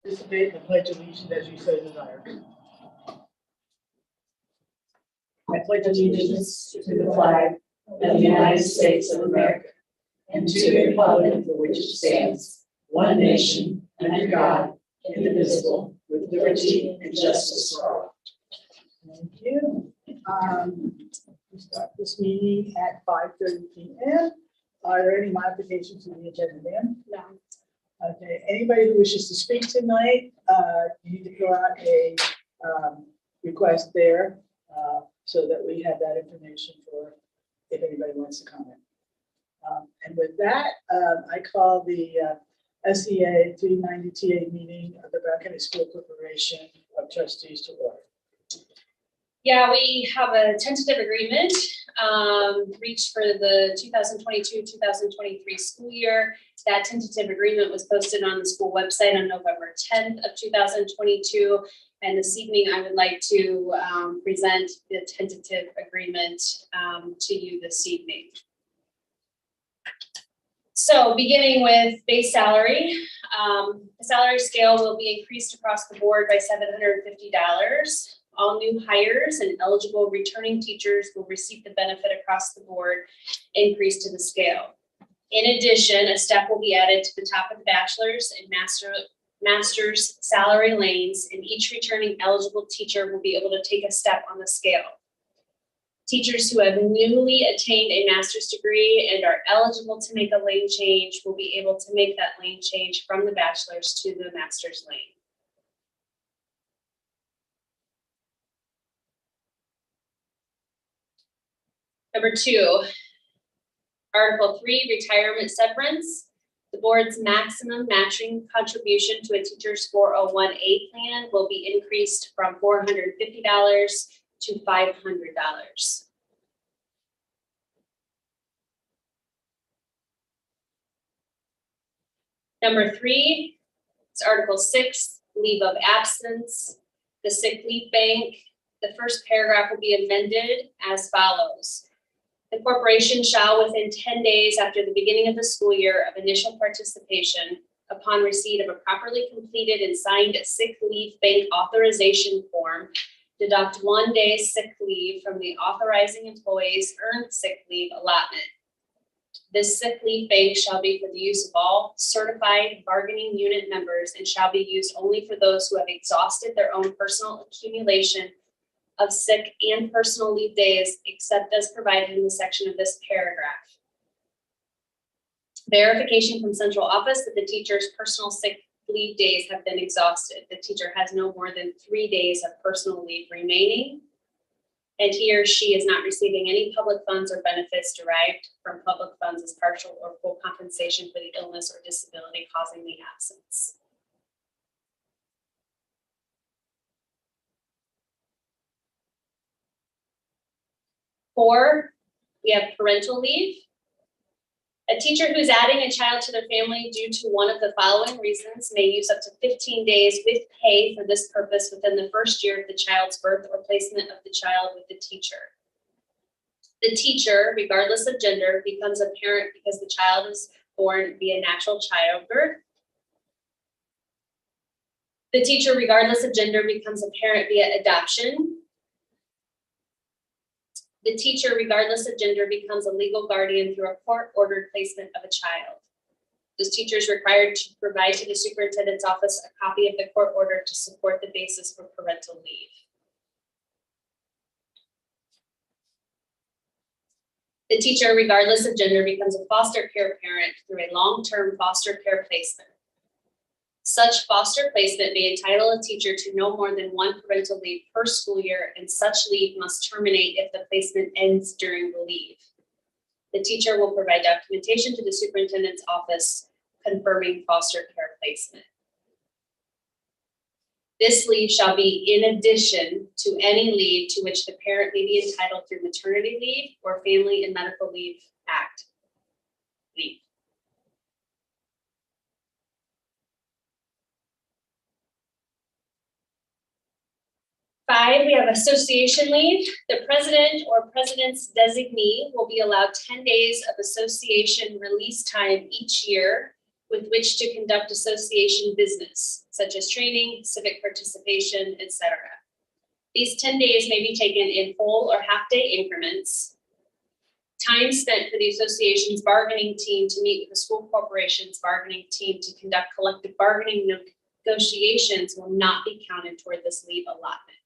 Participate in the Pledge of Allegiance as you so desire. I pledge allegiance to the flag of the United States of America and to the republic for which it stands, one nation, under God, indivisible, with liberty and justice for all. Thank you. We start this meeting at 5:30 p.m. Are there any modifications to the agenda, ma'am? No. Okay, anybody who wishes to speak tonight, you need to fill out a request there so that we have that information for if anybody wants to comment. And with that, I call the SEA 390 TA meeting of the Broward County School Corporation of Trustees to order. Yeah, we have a tentative agreement reached for the 2022-2023 school year. That tentative agreement was posted on the school website on November 10th of 2022. And this evening, I would like to present the tentative agreement to you this evening. So beginning with base salary, the salary scale will be increased across the board by $750. All new hires and eligible returning teachers will receive the benefit across the board increase to the scale. In addition, a step will be added to the top of the bachelor's and master's salary lanes, and each returning eligible teacher will be able to take a step on the scale. Teachers who have newly attained a master's degree and are eligible to make a lane change will be able to make that lane change from the bachelor's to the master's lane. Number 2, Article 3, retirement severance. The board's maximum matching contribution to a teacher's 401A plan will be increased from $450 to $500. Number 3 is Article 6, leave of absence. The sick leave bank. The first paragraph will be amended as follows. The corporation shall, within 10 days after the beginning of the school year of initial participation, upon receipt of a properly completed and signed sick leave bank authorization form, deduct 1 day's sick leave from the authorizing employee's earned sick leave allotment. This sick leave bank shall be for the use of all certified bargaining unit members and shall be used only for those who have exhausted their own personal accumulation of sick and personal leave days, except as provided in the section of this paragraph. Verification from central office that the teacher's personal sick leave days have been exhausted. The teacher has no more than 3 days of personal leave remaining, and he or she is not receiving any public funds or benefits derived from public funds as partial or full compensation for the illness or disability causing the absence. Four, we have parental leave. A teacher who's adding a child to their family due to one of the following reasons may use up to 15 days with pay for this purpose within the first year of the child's birth or placement of the child with the teacher. The teacher, regardless of gender, becomes a parent because the child is born via natural childbirth. The teacher, regardless of gender, becomes a parent via adoption. The teacher, regardless of gender, becomes a legal guardian through a court-ordered placement of a child. This teacher is required to provide to the superintendent's office a copy of the court order to support the basis for parental leave. The teacher, regardless of gender, becomes a foster care parent through a long-term foster care placement. Such foster placement may entitle a teacher to no more than 1 parental leave per school year, and such leave must terminate if the placement ends during the leave. The teacher will provide documentation to the superintendent's office confirming foster care placement. This leave shall be in addition to any leave to which the parent may be entitled through maternity leave or Family and Medical Leave Act leave. Five, we have association leave. The president or president's designee will be allowed 10 days of association release time each year with which to conduct association business, such as training, civic participation, etc. These 10 days may be taken in whole or half-day increments. Time spent for the association's bargaining team to meet with the school corporation's bargaining team to conduct collective bargaining negotiations will not be counted toward this leave allotment.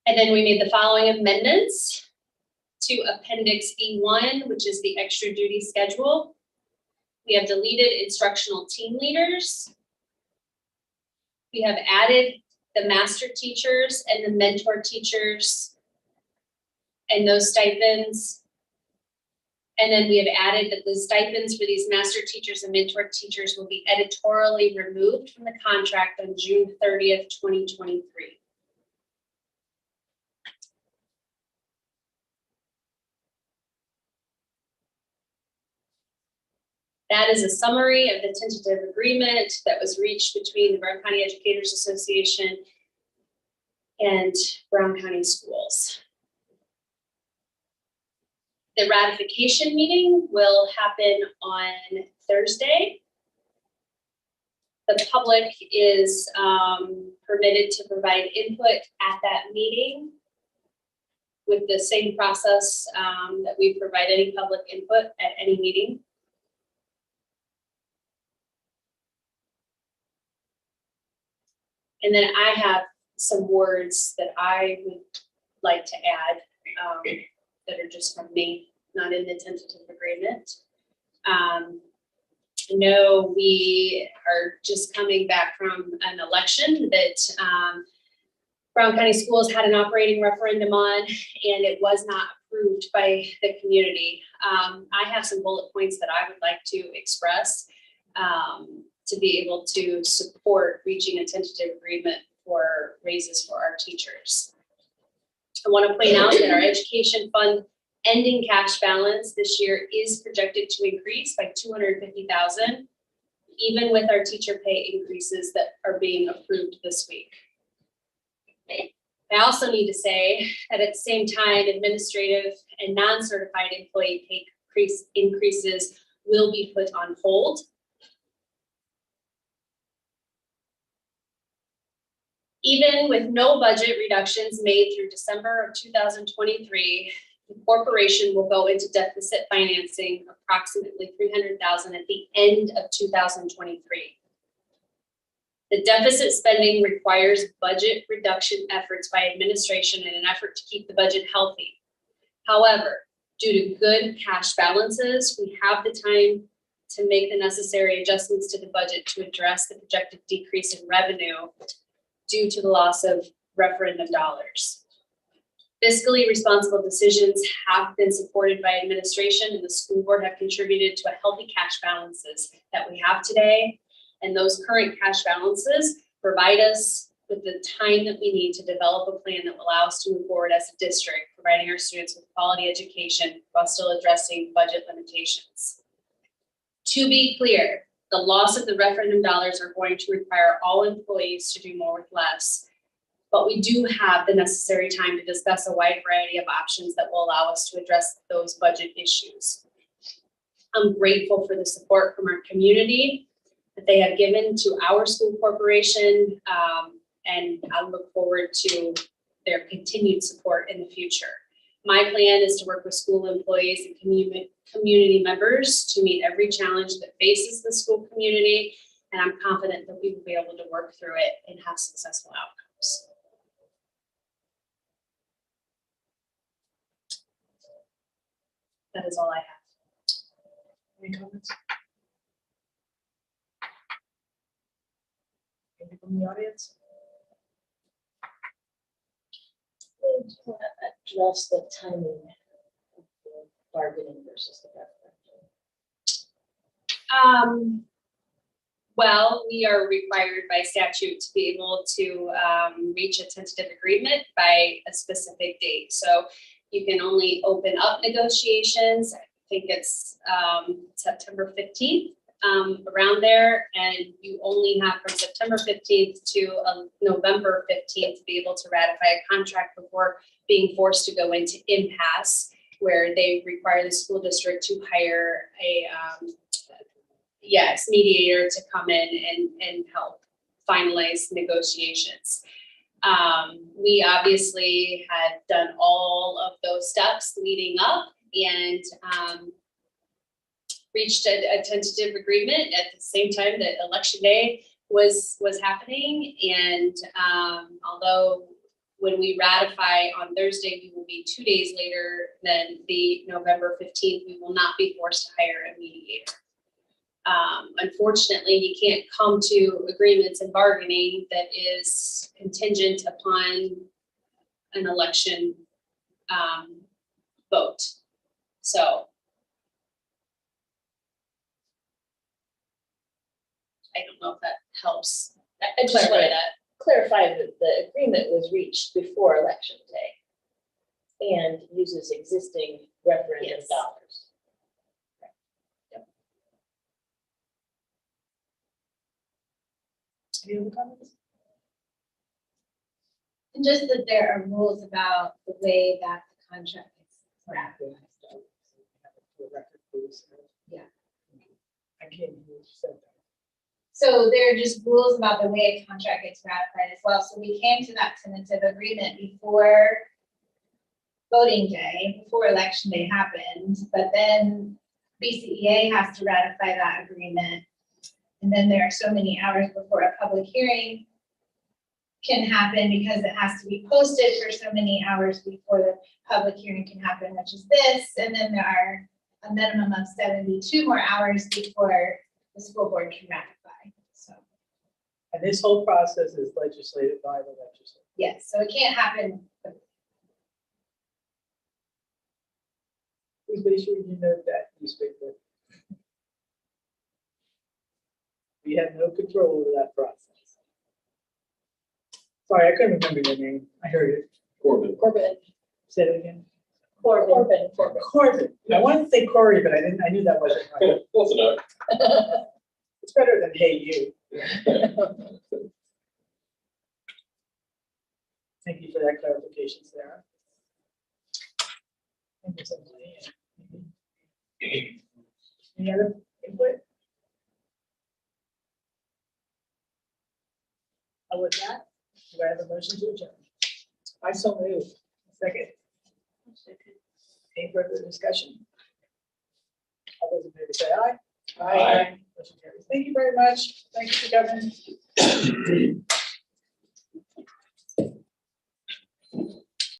And then we made the following amendments to Appendix E1, which is the extra duty schedule. We have deleted instructional team leaders. We have added the master teachers and the mentor teachers and those stipends. And then we have added that the stipends for these master teachers and mentor teachers will be editorially removed from the contract on June 30th, 2023. That is a summary of the tentative agreement that was reached between the Brown County Educators Association and Brown County Schools. The ratification meeting will happen on Thursday. The public is permitted to provide input at that meeting with the same process that we provide any public input at any meeting. And then I have some words that I would like to add that are just from me, not in the tentative agreement. No, we are just coming back from an election that Brown County Schools had an operating referendum on, and it was not approved by the community. I have some bullet points that I would like to express to be able to support reaching a tentative agreement for raises for our teachers. I want to point out that our education fund ending cash balance this year is projected to increase by $250,000, even with our teacher pay increases that are being approved this week. I also need to say that at the same time, administrative and non-certified employee pay increases will be put on hold. Even with no budget reductions made through December of 2023, the corporation will go into deficit financing approximately $300,000 at the end of 2023. The deficit spending requires budget reduction efforts by administration in an effort to keep the budget healthy. However, due to good cash balances, we have the time to make the necessary adjustments to the budget to address the projected decrease in revenue due to the loss of referendum dollars. Fiscally responsible decisions have been supported by administration, and the school board have contributed to a healthy cash balances that we have today. And those current cash balances provide us with the time that we need to develop a plan that will allow us to move forward as a district, providing our students with quality education while still addressing budget limitations. To be clear, the loss of the referendum dollars are going to require all employees to do more with less, but we do have the necessary time to discuss a wide variety of options that will allow us to address those budget issues. I'm grateful for the support from our community that they have given to our school corporation, and I look forward to their continued support in the future. My plan is to work with school employees and community members to meet every challenge that faces the school community, and I'm confident that we will be able to work through it and have successful outcomes. That is all I have. Any comments? Anything from the audience? Address the timing of the bargaining versus the referendum. Well, we are required by statute to be able to reach a tentative agreement by a specific date. So you can only open up negotiations. I think it's September 15th, around there, and you only have from September 15th to November 15th to be able to ratify a contract before being forced to go into impasse. where they require the school district to hire a, mediator to come in and help finalize negotiations. We obviously had done all of those steps leading up and reached a tentative agreement at the same time that election day was happening. And although when we ratify on Thursday, we will be 2 days later than the November 15th, we will not be forced to hire a mediator. Unfortunately, you can't come to agreements and bargaining that is contingent upon an election vote. So I don't know if that helps. I just wanted to Clarify that the agreement was reached before election day and uses existing referendum Yes. dollars. Any other comments? And just that there are rules about the way that the contract is drafted. Yeah. I can't hear you said that. So there are just rules about the way a contract gets ratified as well. So we came to that tentative agreement before voting day, before election day happened, but then BCEA has to ratify that agreement. And then there are so many hours before a public hearing can happen because it has to be posted for so many hours before the public hearing can happen, which is this. And then there are a minimum of 72 more hours before the school board can ratify. So, And this whole process is legislated by the legislature. yes, so it can't happen. Please make sure you know that newspaper. We have no control over that process. Sorry, I couldn't remember your name. I heard it. Corbin. Say it again. Corbin. Corbin. I wanted to say Corey, but I knew that wasn't right. Close enough. It's better than hey you. Thank you for that clarification, Sarah. Thank you so much. Any other input? With that, do I have a motion to adjourn? I so move. Second. Any further discussion? All those in favor say aye. Aye. Motion carries. Thank you very much. Thank you for coming.